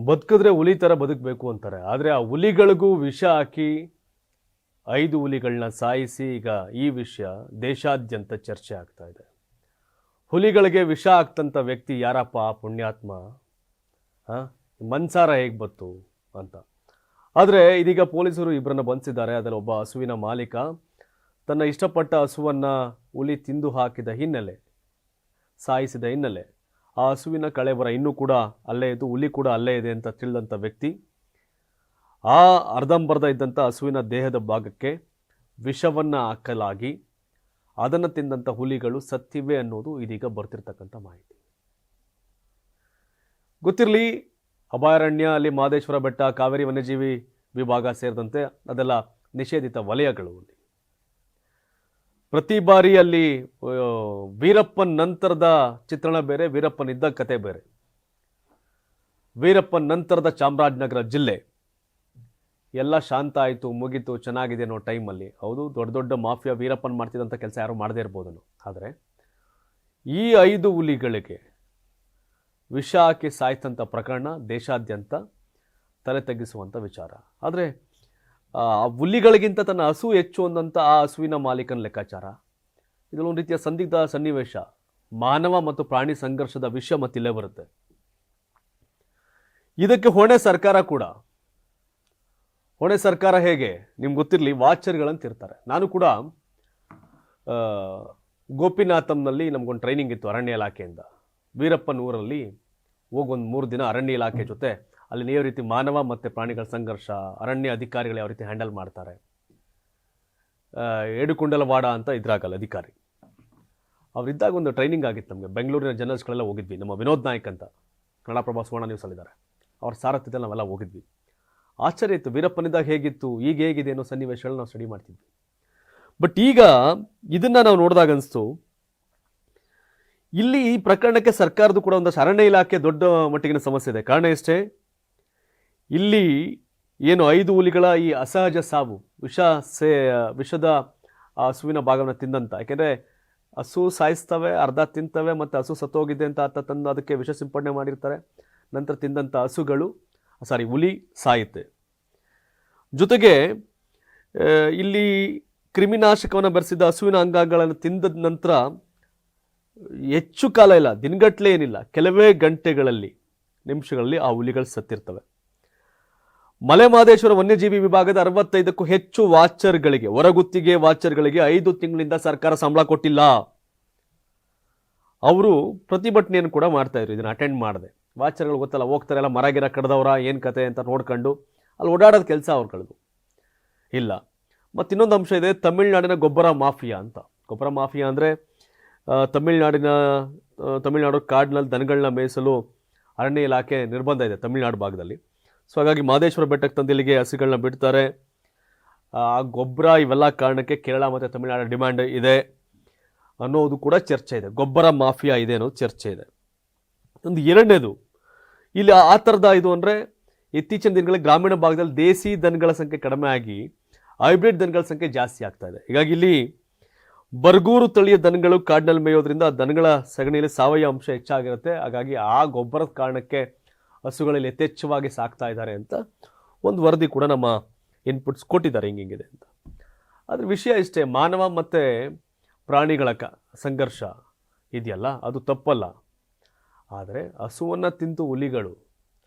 ಬದುಕಿದ್ರೆ ಹುಲಿ ಥರ ಬದುಕಬೇಕು ಅಂತಾರೆ. ಆದರೆ ಆ ಹುಲಿಗಳಿಗೂ ವಿಷ ಹಾಕಿ 5 ಹುಲಿಗಳನ್ನ ಸಾಯಿಸಿ ಈಗ ಈ ವಿಷಯ ದೇಶಾದ್ಯಂತ ಚರ್ಚೆ ಆಗ್ತಾ ಇದೆ. ಹುಲಿಗಳಿಗೆ ವಿಷ ಹಾಕ್ತಂಥ ವ್ಯಕ್ತಿ ಯಾರಪ್ಪ ಪುಣ್ಯಾತ್ಮ? ಮನ್ಸಾರ ಹೇಗೆ ಬತ್ತು ಅಂತ. ಆದರೆ ಇದೀಗ ಪೊಲೀಸರು ಇಬ್ಬರನ್ನ ಬಂಧಿಸಿದ್ದಾರೆ. ಅದರಲ್ಲಿ ಒಬ್ಬ ಹಸುವಿನ ಮಾಲೀಕ ತನ್ನ ಇಷ್ಟಪಟ್ಟ ಹಸುವನ್ನು ಹುಲಿ ತಿಂದು ಹಾಕಿದ ಹಿನ್ನೆಲೆ, ಸಾಯಿಸಿದ ಹಿನ್ನೆಲೆ ಆ ಹಸುವಿನ ಕಳೆಬರ ಇನ್ನೂ ಕೂಡ ಅಲ್ಲೇ ಇದ್ದು ಹುಲಿ ಕೂಡ ಅಲ್ಲೇ ಇದೆ ಅಂತ ತಿಳಿದಂಥ ವ್ಯಕ್ತಿ ಆ ಅರ್ಧಂಬರ್ಧ ಇದ್ದಂಥ ಹಸುವಿನ ದೇಹದ ಭಾಗಕ್ಕೆ ವಿಷವನ್ನು ಹಾಕಲಾಗಿ ಅದನ್ನು ತಿಂದಂಥ ಹುಲಿಗಳು ಸತ್ತಿವೆ ಅನ್ನೋದು ಇದೀಗ ಬರ್ತಿರ್ತಕ್ಕಂಥ ಮಾಹಿತಿ. ಗೊತ್ತಿರಲಿ, ಅಭಯಾರಣ್ಯ, ಅಲ್ಲಿ ಮಹದೇಶ್ವರ ಬೆಟ್ಟ, ಕಾವೇರಿ ವನ್ಯಜೀವಿ ವಿಭಾಗ ಸೇರಿದಂತೆ ಅದೆಲ್ಲ ನಿಷೇಧಿತ ವಲಯಗಳು. ಅಲ್ಲಿ ಪ್ರತಿ ಬಾರಿ ಅಲ್ಲಿ ವೀರಪ್ಪನ್ ನಂತರದ ಚಿತ್ರಣ ಬೇರೆ, ವೀರಪ್ಪನಿದ್ದ ಕತೆ ಬೇರೆ. ವೀರಪ್ಪನ್ ನಂತರದ ಚಾಮರಾಜನಗರ ಜಿಲ್ಲೆ ಎಲ್ಲ ಶಾಂತ ಆಯಿತು, ಮುಗೀತು, ಚೆನ್ನಾಗಿದೆ ಅನ್ನೋ ಟೈಮಲ್ಲಿ, ಹೌದು ದೊಡ್ಡ ದೊಡ್ಡ ಮಾಫಿಯಾ ವೀರಪ್ಪನ್ ಮಾಡ್ತಿದ್ದಂಥ ಕೆಲಸ ಯಾರು ಮಾಡದೇ ಇರ್ಬೋದನ್ನು. ಆದರೆ ಈ 5 ಹುಲಿಗಳಿಗೆ ವಿಷ ಹಾಕಿ ಸಾಯ್ತಂಥ ಪ್ರಕರಣ ದೇಶಾದ್ಯಂತ ತಲೆ ತಗ್ಗಿಸುವಂಥ ವಿಚಾರ. ಆದರೆ ಆ ಹುಲಿಗಳಿಗಿಂತ ತನ್ನ ಹಸು ಹೆಚ್ಚು ಅಂದಂಥ ಆ ಹಸುವಿನ ಮಾಲೀಕನ ಲೆಕ್ಕಾಚಾರ. ಇದೊಂದು ರೀತಿಯ ಸಂದಿಗ್ಧ ಸನ್ನಿವೇಶ. ಮಾನವ ಮತ್ತು ಪ್ರಾಣಿ ಸಂಘರ್ಷದ ವಿಷಯ ಮತ್ತಿಲ್ಲೇ ಬರುತ್ತೆ. ಇದಕ್ಕೆ ಹೊಣೆ ಸರ್ಕಾರ ಕೂಡ. ಹೊಣೆ ಸರ್ಕಾರ ಹೇಗೆ ನಿಮ್ಗೆ ಗೊತ್ತಿರಲಿ, ವಾಚರ್ಗಳಂತ ಇರ್ತಾರೆ. ನಾನು ಕೂಡ ಗೋಪಿನಾಥಂನಲ್ಲಿ ನಮಗೊಂದು ಟ್ರೈನಿಂಗ್ ಇತ್ತು ಅರಣ್ಯ ಇಲಾಖೆಯಿಂದ. ವೀರಪ್ಪನ ಊರಲ್ಲಿ ಹೋಗೊಂದು 3 ದಿನ ಅರಣ್ಯ ಇಲಾಖೆ ಜೊತೆ ಅಲ್ಲಿ ಯಾವ ರೀತಿ ಮಾನವ ಮತ್ತು ಪ್ರಾಣಿಗಳ ಸಂಘರ್ಷ, ಅರಣ್ಯ ಅಧಿಕಾರಿಗಳು ಯಾವ ರೀತಿ ಹ್ಯಾಂಡಲ್ ಮಾಡ್ತಾರೆ. ಏಡುಕೊಂಡಲವಾಡ ಅಂತ ಇದ್ರಾಗಲ್ಲ ಅಧಿಕಾರಿ, ಅವರಿದ್ದಾಗ ಒಂದು ಟ್ರೈನಿಂಗ್ ಆಗಿತ್ತು ನಮಗೆ. ಬೆಂಗಳೂರಿನ ಜರ್ನಲಿಸ್ಟ್ಗಳೆಲ್ಲ ಹೋಗಿದ್ವಿ. ನಮ್ಮ ವಿನೋದ್ ನಾಯ್ಕ್ ಅಂತ ಕನ್ನಡಪ್ರಭ ಸುವರ್ಣ ನ್ಯೂಸಲ್ಲಿದ್ದಾರೆ, ಅವ್ರ ಸಾರಥ್ಯದಲ್ಲಿ ನಾವೆಲ್ಲ ಹೋಗಿದ್ವಿ. ಆಶ್ಚರ್ಯ ಇತ್ತು, ವೀರಪ್ಪನಿದ್ದಾಗ ಹೇಗಿತ್ತು, ಈಗ ಹೇಗಿದೆ ಅನ್ನೋ ಸನ್ನಿವೇಶಗಳನ್ನ ನಾವು ಸ್ಟಡಿ ಮಾಡ್ತಿದ್ವಿ. ಬಟ್ ಈಗ ಇದನ್ನು ನಾವು ನೋಡಿದಾಗ ಅನಿಸ್ತು, ಇಲ್ಲಿ ಈ ಪ್ರಕರಣಕ್ಕೆ ಸರ್ಕಾರದ ಕೂಡ ಒಂದಷ್ಟು ಅರಣ್ಯ ಇಲಾಖೆ ದೊಡ್ಡ ಮಟ್ಟಿಗಿನ ಸಮಸ್ಯೆ ಇದೆ. ಕಾರಣ ಇಷ್ಟೇ, ಇಲ್ಲಿ ಏನು 5 ಹುಲಿಗಳ ಈ ಅಸಹಜ ಸಾವು, ವಿಷದ ಹಸುವಿನ ಭಾಗವನ್ನು ತಿಂದಂತ. ಯಾಕೆಂದರೆ ಹಸು ಸಾಯಿಸ್ತವೆ, ಅರ್ಧ ತಿಂತವೆ, ಮತ್ತು ಹಸು ಸತ್ತೋಗಿದೆ ಅಂತ ತಂದು ಅದಕ್ಕೆ ವಿಷ ಸಿಂಪಡಣೆ ಮಾಡಿರ್ತಾರೆ. ನಂತರ ತಿಂದಂಥ ಹುಲಿ ಸಾಯುತ್ತೆ. ಜೊತೆಗೆ ಇಲ್ಲಿ ಕ್ರಿಮಿನಾಶಕವನ್ನು ಬೆರೆಸಿದ ಹಸುವಿನ ಅಂಗಾಂಗಗಳನ್ನು ತಿಂದ ನಂತರ ಹೆಚ್ಚು ಕಾಲ ಇಲ್ಲ, ದಿನಗಟ್ಟಲೆ ಏನಿಲ್ಲ, ಕೆಲವೇ ಗಂಟೆಗಳಲ್ಲಿ, ನಿಮಿಷಗಳಲ್ಲಿ ಆ ಹುಲಿಗಳು ಸತ್ತಿರ್ತವೆ. ಮಲೆ ಮಹದೇಶ್ವರ ವನ್ಯಜೀವಿ ವಿಭಾಗದ 65ಕ್ಕೂ ಹೆಚ್ಚು ವಾಚರ್ಗಳಿಗೆ, ಹೊರಗುತ್ತಿಗೆ ವಾಚರ್ಗಳಿಗೆ 5 ತಿಂಗಳಿಂದ ಸರ್ಕಾರ ಸಂಬಳ ಕೊಟ್ಟಿಲ್ಲ. ಅವರು ಪ್ರತಿಭಟನೆಯನ್ನು ಕೂಡ ಮಾಡ್ತಾ ಇದ್ರು. ಇದನ್ನು ಅಟೆಂಡ್ ಮಾಡಿದೆ. ವಾಚರ್ಗಳು ಗೊತ್ತಲ್ಲ, ಹೋಗ್ತಾರೆ ಎಲ್ಲ ಮರ ಗಿರ ಕಡ್ದವ್ರ ಏನು ಕತೆ ಅಂತ ನೋಡ್ಕೊಂಡು ಅಲ್ಲಿ ಓಡಾಡೋದು ಕೆಲಸ ಅವ್ರುಗಳದು ಇಲ್ಲ. ಮತ್ತು ಇನ್ನೊಂದು ಅಂಶ ಇದೆ, ತಮಿಳುನಾಡಿನ ಗೊಬ್ಬರ ಮಾಫಿಯಾ ಅಂತ. ಗೊಬ್ಬರ ಮಾಫಿಯಾ ಅಂದರೆ ತಮಿಳುನಾಡು ಕಾಡಿನಲ್ಲಿ ದನಗಳನ್ನ ಮೇಯಿಸಲು ಅರಣ್ಯ ಇಲಾಖೆ ನಿರ್ಬಂಧ ಇದೆ ತಮಿಳುನಾಡು ಭಾಗದಲ್ಲಿ. ಸೊ ಹಾಗಾಗಿ ಮಹದೇಶ್ವರ ಬೆಟ್ಟಕ್ಕೆ ತಂದಿಲ್ಲಿಗೆ ಹಸುಗಳನ್ನ ಬಿಡ್ತಾರೆ. ಆ ಗೊಬ್ಬರ ಇವೆಲ್ಲ ಕಾರಣಕ್ಕೆ ಕೇರಳ ಮತ್ತು ತಮಿಳುನಾಡು ಡಿಮ್ಯಾಂಡ್ ಇದೆ ಅನ್ನೋದು ಕೂಡ ಚರ್ಚೆ ಇದೆ. ಗೊಬ್ಬರ ಮಾಫಿಯಾ ಇದೆ ಅನ್ನೋದು ಚರ್ಚೆ ಇದೆ. ಒಂದು ಎರಡನೇದು, ಇಲ್ಲಿ ಆ ಥರದ ಇದು ಅಂದರೆ ಇತ್ತೀಚಿನ ದಿನಗಳಲ್ಲಿ ಗ್ರಾಮೀಣ ಭಾಗದಲ್ಲಿ ದೇಸಿ ದನಗಳ ಸಂಖ್ಯೆ ಕಡಿಮೆ ಆಗಿ ಹೈಬ್ರಿಡ್ ದನಗಳ ಸಂಖ್ಯೆ ಜಾಸ್ತಿ ಆಗ್ತಾ ಇದೆ. ಹೀಗಾಗಿ ಇಲ್ಲಿ ಬರ್ಗೂರು ತಳಿಯ ದನಗಳು ಕಾಡಿನಲ್ಲಿ ಮೇಯೋದ್ರಿಂದ ದನಗಳ ಸಗಣಿಯಲ್ಲಿ ಸಾವಯವ ಅಂಶ ಹೆಚ್ಚಾಗಿರುತ್ತೆ. ಹಾಗಾಗಿ ಆ ಗೊಬ್ಬರದ ಕಾರಣಕ್ಕೆ ಹಸುಗಳಲ್ಲಿ ಯಥೇಚ್ಛವಾಗಿ ಸಾಕ್ತಾ ಇದ್ದಾರೆ ಅಂತ ಒಂದು ವರದಿ ಕೂಡ ನಮ್ಮ ಇನ್ಪುಟ್ಸ್ ಕೊಟ್ಟಿದ್ದಾರೆ, ಹಿಂಗಿದೆ ಅಂತ. ಅದ್ರ ವಿಷಯ ಇಷ್ಟೇ, ಮಾನವ ಮತ್ತು ಪ್ರಾಣಿಗಳ ಸಂಘರ್ಷ ಇದೆಯಲ್ಲ, ಅದು ತಪ್ಪಲ್ಲ. ಆದರೆ ಹಸುವನ್ನು ತಿಂದು ಹುಲಿಗಳು,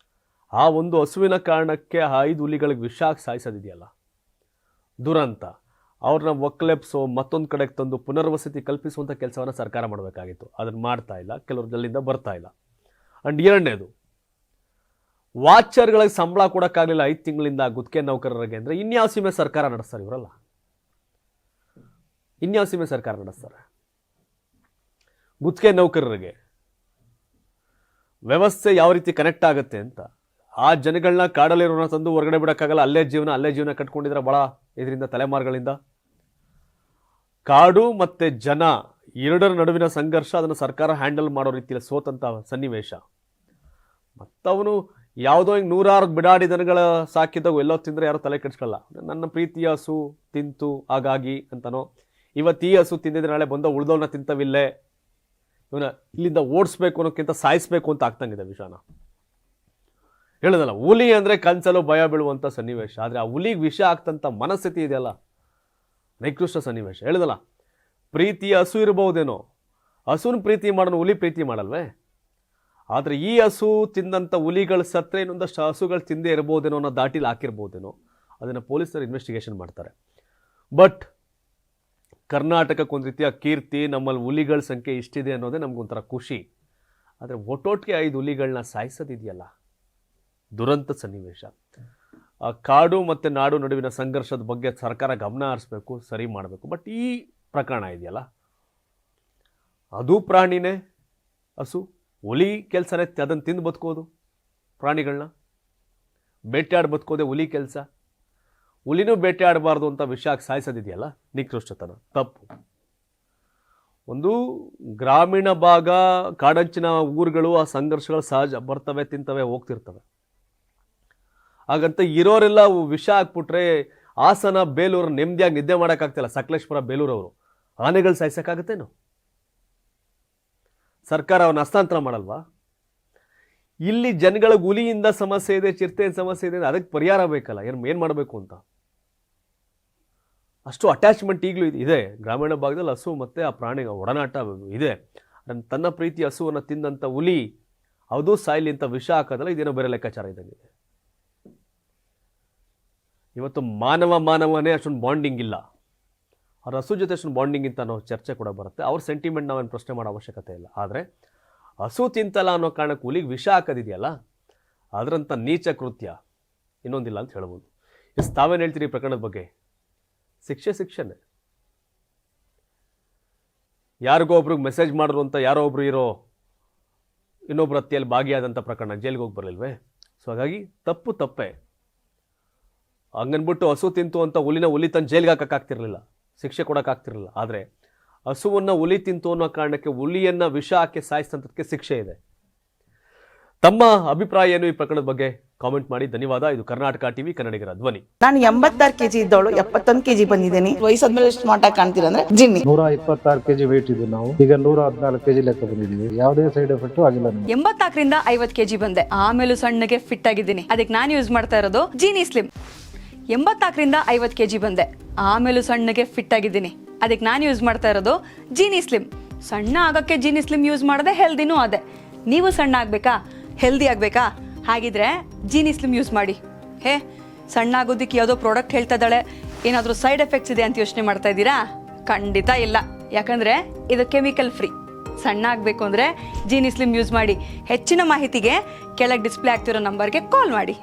ಆ ಒಂದು ಹಸುವಿನ ಕಾರಣಕ್ಕೆ 5 ಹುಲಿಗಳಿಗೆ ವಿಷ ಹಾಕಿ ಸಾಯಿಸೋದಿದೆಯಲ್ಲ, ದುರಂತ. ಅವ್ರನ್ನ ಒಕ್ಕಲೆಪ್ಸೋ, ಮತ್ತೊಂದು ಕಡೆಗೆ ತಂದು ಪುನರ್ವಸತಿ ಕಲ್ಪಿಸುವಂಥ ಕೆಲಸವನ್ನು ಸರ್ಕಾರ ಮಾಡಬೇಕಾಗಿತ್ತು. ಅದನ್ನು ಮಾಡ್ತಾ ಇಲ್ಲ, ಕೆಲವರು ಜಲ್ಲಿಂದ ಬರ್ತಾ ಇಲ್ಲ. ಆ್ಯಂಡ್ ಎರಡನೇದು, ವಾಚರ್ಗಳಿಗೆ ಸಂಬಳ ಕೊಡೋಕ್ಕಾಗಲಿಲ್ಲ 5 ತಿಂಗಳಿಂದ ಗುತ್ತಿಗೆ ನೌಕರರಿಗೆ ಅಂದರೆ ಇನ್ಯಾವ ಸೀಮೆ ಸರ್ಕಾರ ನಡೆಸ್ತಾರೆ ಇವರಲ್ಲ? ಇನ್ಯಾವ ಸೀಮೆ ಸರ್ಕಾರ ನಡೆಸ್ತಾರೆ? ಗುತ್ತಿಗೆ ನೌಕರರಿಗೆ ವ್ಯವಸ್ಥೆ ಯಾವ ರೀತಿ ಕನೆಕ್ಟ್ ಆಗುತ್ತೆ ಅಂತ. ಆ ಜನಗಳನ್ನ ಕಾಡಲ್ಲಿರೋನ ತಂದು ಹೊರಗಡೆ ಬಿಡೋಕ್ಕಾಗಲ್ಲ, ಅಲ್ಲೇ ಜೀವನ ಕಟ್ಕೊಂಡಿದ್ರೆ ಭಾಳ ಇದರಿಂದ ತಲೆಮಾರುಗಳಿಂದ. ಕಾಡು ಮತ್ತು ಜನ ಎರಡರ ನಡುವಿನ ಸಂಘರ್ಷ, ಅದನ್ನು ಸರ್ಕಾರ ಹ್ಯಾಂಡಲ್ ಮಾಡೋ ರೀತಿಯಲ್ಲಿ ಸೋತಂಥ ಸನ್ನಿವೇಶ. ಮತ್ತವನು ಯಾವುದೋ ಹಿಂಗೆ 100 ಬಿಡಾಡಿ ದನಗಳ ಸಾಕಿದಾಗ ಎಲ್ಲೋ ತಿಂದರೆ ಯಾರೋ ತಲೆ ಕೆಡಿಸ್ಕೊಳ್ಳಲ್ಲ. ನನ್ನ ಪ್ರೀತಿಯ ಹಸು ತಿಂತು ಹಾಗಾಗಿ ಅಂತನೋ, ಇವತ್ತು ಈ ಹಸು ತಿಂದಿದ್ರೆ ನಾಳೆ ಬಂದ ಉಳ್ದವನ್ನ ತಿಂತವಿಲ್ಲೇ, ಇವನ್ನ ಇಲ್ಲಿಂದ ಓಡಿಸ್ಬೇಕು ಅನ್ನೋಕ್ಕಿಂತ ಸಾಯಿಸ್ಬೇಕು ಅಂತ ಆಗ್ತಂಗಿದೆ ವಿಷಾನ. ಹೇಳೋದಲ್ಲ, ಹುಲಿ ಅಂದರೆ ಕನ್ಸಲು ಭಯ ಬೀಳುವಂಥ ಸನ್ನಿವೇಶ. ಆದರೆ ಆ ಹುಲಿಗೆ ವಿಷ ಆಗ್ತಂಥ ಮನಸ್ಥಿತಿ ಇದೆಯಲ್ಲ, ನಿಕೃಷ್ಟ ಸನ್ನಿವೇಶ. ಹೇಳೋದಲ್ಲ, ಪ್ರೀತಿ ಹಸು ಇರ್ಬೋದೇನೋ, ಹಸುನ ಪ್ರೀತಿ ಮಾಡೋನು ಹುಲಿ ಪ್ರೀತಿ ಮಾಡಲ್ವೇ? ಆದರೆ ಈ ಹಸು ತಿಂದಂಥ ಹುಲಿಗಳು ಸತ್ತರೆ ಇನ್ನೊಂದಷ್ಟು ಹಸುಗಳು ತಿಂದೇ ಇರ್ಬೋದೇನೋ ಅನ್ನೋ ದಾಟಿಲಿ ಹಾಕಿರ್ಬೋದೇನೋ, ಅದನ್ನು ಪೊಲೀಸರು ಇನ್ವೆಸ್ಟಿಗೇಷನ್ ಮಾಡ್ತಾರೆ. ಬಟ್ ಕರ್ನಾಟಕಕ್ಕೊಂದು ರೀತಿಯ ಕೀರ್ತಿ, ನಮ್ಮಲ್ಲಿ ಹುಲಿಗಳ ಸಂಖ್ಯೆ ಇಷ್ಟಿದೆ ಅನ್ನೋದೇ ನಮಗೊಂಥರ ಖುಷಿ. ಆದರೆ ಒಟ್ಟೊಟ್ಟಿಗೆ 5 ಹುಲಿಗಳನ್ನ ಸಾಯಿಸೋದಿದೆಯಲ್ಲ, ದುರಂತ ಸನ್ನಿವೇಶ. ಕಾಡು ಮತ್ತು ನಾಡು ನಡುವಿನ ಸಂಘರ್ಷದ ಬಗ್ಗೆ ಸರ್ಕಾರ ಗಮನ ಹರಿಸ್ಬೇಕು, ಸರಿ ಮಾಡಬೇಕು. ಬಟ್ ಈ ಪ್ರಕರಣ ಇದೆಯಲ್ಲ, ಅದು ಪ್ರಾಣಿನೇ, ಹಸು. ಹುಲಿ ಕೆಲಸನೇ ಅದನ್ನು ತಿಂದು ಬದುಕೋದು, ಪ್ರಾಣಿಗಳನ್ನ ಬೇಟೆಯಾಡಿ ಬದುಕೋದೆ ಹುಲಿ ಕೆಲಸ. ಹುಲಿನೂ ಬೇಟೆಯಾಡಬಾರ್ದು ಅಂತ ವಿಷಯಕ್ಕೆ ಸಾಯಿಸೋದಿದೆಯಲ್ಲ, ನಿಕೃಷ್ಟತನ, ತಪ್ಪು. ಒಂದು ಗ್ರಾಮೀಣ ಭಾಗ, ಕಾಡಂಚಿನ ಊರುಗಳು, ಆ ಸಂಘರ್ಷಗಳು ಸಹಜ, ಬರ್ತವೆ, ತಿಂತವೆ, ಹೋಗ್ತಿರ್ತವೆ. ಹಾಗಂತ ಇರೋರೆಲ್ಲ ವಿಷ ಹಾಕ್ಬಿಟ್ರೆ ಹಾಸನ, ಬೇಲೂರು ನೆಮ್ಮದಿಯಾಗಿ ನಿದ್ದೆ ಮಾಡೋಕ್ಕಾಗ್ತಿಲ್ಲ. ಸಕಲೇಶ್ಪುರ, ಬೇಲೂರವರು ಆನೆಗಳು ಸಾಯಿಸೋಕ್ಕಾಗತ್ತೇನು? ಸರ್ಕಾರ ಅವನ್ನ ಹಸ್ತಾಂತರ ಮಾಡಲ್ವಾ? ಇಲ್ಲಿ ಜನಗಳಿಗೆ ಹುಲಿಯಿಂದ ಸಮಸ್ಯೆ ಇದೆ, ಚಿರತೆ ಸಮಸ್ಯೆ ಇದೆ, ಅದಕ್ಕೆ ಪರಿಹಾರ ಬೇಕಲ್ಲ. ಏನು ಮಾಡಬೇಕು ಅಂತ ಅಷ್ಟು ಅಟ್ಯಾಚ್ಮೆಂಟ್ ಈಗಲೂ ಇದೆ ಗ್ರಾಮೀಣ ಭಾಗದಲ್ಲಿ. ಹಸು ಮತ್ತು ಆ ಪ್ರಾಣಿಗಳ ಒಡನಾಟ ಇದೆ. ತನ್ನ ಪ್ರೀತಿ ಹಸುವನ್ನು ತಿಂದಂಥ ಹುಲಿ ಅದು ಸಾಯಿಲಿ ಅಂತ ವಿಷ ಹಾಕೋದಲ್ಲ, ಇದೇನೋ ಬೇರೆ ಲೆಕ್ಕಾಚಾರ ಇದ್ದಂಗಿದೆ. ಇವತ್ತು ಮಾನವನೇ ಅಷ್ಟೊಂದು ಬಾಂಡಿಂಗ್ ಇಲ್ಲ. ಅವ್ರ ಹಸು ಜೊತೆ ಅಷ್ಟೊಂದು ಬಾಂಡಿಂಗ್ ಅಂತ ನಾವು ಚರ್ಚೆ ಕೂಡ ಬರುತ್ತೆ. ಅವ್ರ ಸೆಂಟಿಮೆಂಟ್ ನಾವೇನು ಪ್ರಶ್ನೆ ಮಾಡೋ ಅವಶ್ಯಕತೆ ಇಲ್ಲ. ಆದರೆ ಹಸು ತಿಂತಲ್ಲ ಅನ್ನೋ ಕಾರಣಕ್ಕೆ ಹುಲಿಗೆ ವಿಷ ಹಾಕೋದಿದೆಯಲ್ಲ, ಅದರಂಥ ನೀಚ ಕೃತ್ಯ ಇನ್ನೊಂದಿಲ್ಲ ಅಂತ ಹೇಳ್ಬೋದು. ತಾವೇನು ಹೇಳ್ತೀರಿ ಈ ಪ್ರಕರಣದ ಬಗ್ಗೆ? ಶಿಕ್ಷೆನೇ. ಯಾರಿಗೋ ಒಬ್ರಿಗೆ ಮೆಸೇಜ್ ಮಾಡಿದ್ರು ಅಂತ ಯಾರೋ ಒಬ್ರು ಇರೋ ಇನ್ನೊಬ್ರು ಹತ್ಯೆಯಲ್ಲಿ ಭಾಗಿಯಾದಂಥ ಪ್ರಕರಣ ಜೈಲಿಗೆ ಹೋಗಿ ಬರಲಿಲ್ವೇ? ಸೊ ಹಾಗಾಗಿ ತಪ್ಪೇ. ಹಂಗನ್ಬಿಟ್ಟು ಹಸು ತಿಂತು ಅಂತ ಹುಲಿ ತನ್ನ ಜೈಲಿಗೆ ಹಾಕೋಕ್ಕಾಗ್ತಿರ್ಲಿಲ್ಲ, ಶಿಕ್ಷೆ ಕೊಡೋಕ್ಕಾಗ್ತಿರಲಿಲ್ಲ. ಆದರೆ ಹಸುವನ್ನು ಹುಲಿ ತಿಂತು ಅನ್ನೋ ಕಾರಣಕ್ಕೆ ಹುಲಿಯನ್ನು ವಿಷ ಹಾಕಿ ಸಾಯಿಸಿದಂಥದಕ್ಕೆ ಶಿಕ್ಷೆ ಇದೆ. ತಮ್ಮ ಅಭಿಪ್ರಾಯ ಏನು ಈ ಪ್ರಕರಣದ ಬಗ್ಗೆ? ಕಾಮೆಂಟ್ ಮಾಡಿ. ಧನ್ಯವಾದ. ಇದು ಕರ್ನಾಟಕ ಟಿವಿ, ಕನ್ನಡಿಗರ ಧ್ವನಿ. ನಾನು 86 kg ಇದ್ದವಳು 71 kg ಬಂದಿದ್ದೀನಿ. ವಯಸ್ಸಾದ್ಮೇಲೆ ಸ್ಮಾರ್ಟ್ ಆಗಿ ಕಾಣ್ತೀರಾ ಅಂದ್ರೆ ಜಿನ್ನಿ. 126 kg ವೇಟ್ ಇದ್ದು ನಾವು ಈಗ 114 kg ಲೆಕ್ಕ ಬಂದಿದ್ದೀವಿ. ಯಾವುದೇ ಸೈಡ್ ಎಫೆಕ್ಟ್ ಆಗಿಲ್ಲ. 84 ರಿಂದ 50 kg ಬಂದೆ. ಆಮೇಲೆ ಸಣ್ಣಗೆ ಫಿಟ್ ಆಗಿದ್ದೀನಿ. ಅದಕ್ಕೆ ನಾನು ಯೂಸ್ ಮಾಡ್ತಾ ಇರೋದು ಜೀನಿ ಸ್ಲಿಮ್. 84 ರಿಂದ 50 kg ಬಂದೆ. ಆಮೇಲೆ ಸಣ್ಣಗೆ ಫಿಟ್ ಆಗಿದ್ದೀನಿ. ಅದಕ್ಕೆ ನಾನು ಯೂಸ್ ಮಾಡ್ತಾ ಇರೋದು ಜೀನಿ ಸ್ಲಿಮ್. ಸಣ್ಣ ಆಗಕ್ಕೆ ಜೀನಿ ಸ್ಲಿಮ್ ಯೂಸ್ ಮಾಡದೆ ಹೆಲ್ದಿನೂ ಅದೇ. ನೀವು ಸಣ್ಣ ಆಗ್ಬೇಕಾ, ಹೆಲ್ದಿ ಆಗ್ಬೇಕಾ? ಹಾಗಿದ್ರೆ ಜೀನಿ ಸ್ಲಿಮ್ ಯೂಸ್ ಮಾಡಿ. ಸಣ್ಣ ಆಗೋದಕ್ಕೆ ಯಾವುದೋ ಪ್ರಾಡಕ್ಟ್ ಹೇಳ್ತಾ ಇದ್ದಾಳೆ, ಏನಾದರೂ ಸೈಡ್ ಎಫೆಕ್ಟ್ಸ್ ಇದೆ ಅಂತ ಯೋಚನೆ ಮಾಡ್ತಾ ಇದ್ದೀರಾ? ಖಂಡಿತ ಇಲ್ಲ. ಯಾಕಂದ್ರೆ ಇದು ಕೆಮಿಕಲ್ ಫ್ರೀ. ಸಣ್ಣ ಆಗಬೇಕು ಅಂದರೆ ಜೀನಿ ಸ್ಲಿಮ್ ಯೂಸ್ ಮಾಡಿ. ಹೆಚ್ಚಿನ ಮಾಹಿತಿಗೆ ಕೆಳಗೆ ಡಿಸ್ಪ್ಲೇ ಆಗ್ತಿರೋ ನಂಬರ್ಗೆ ಕಾಲ್ ಮಾಡಿ.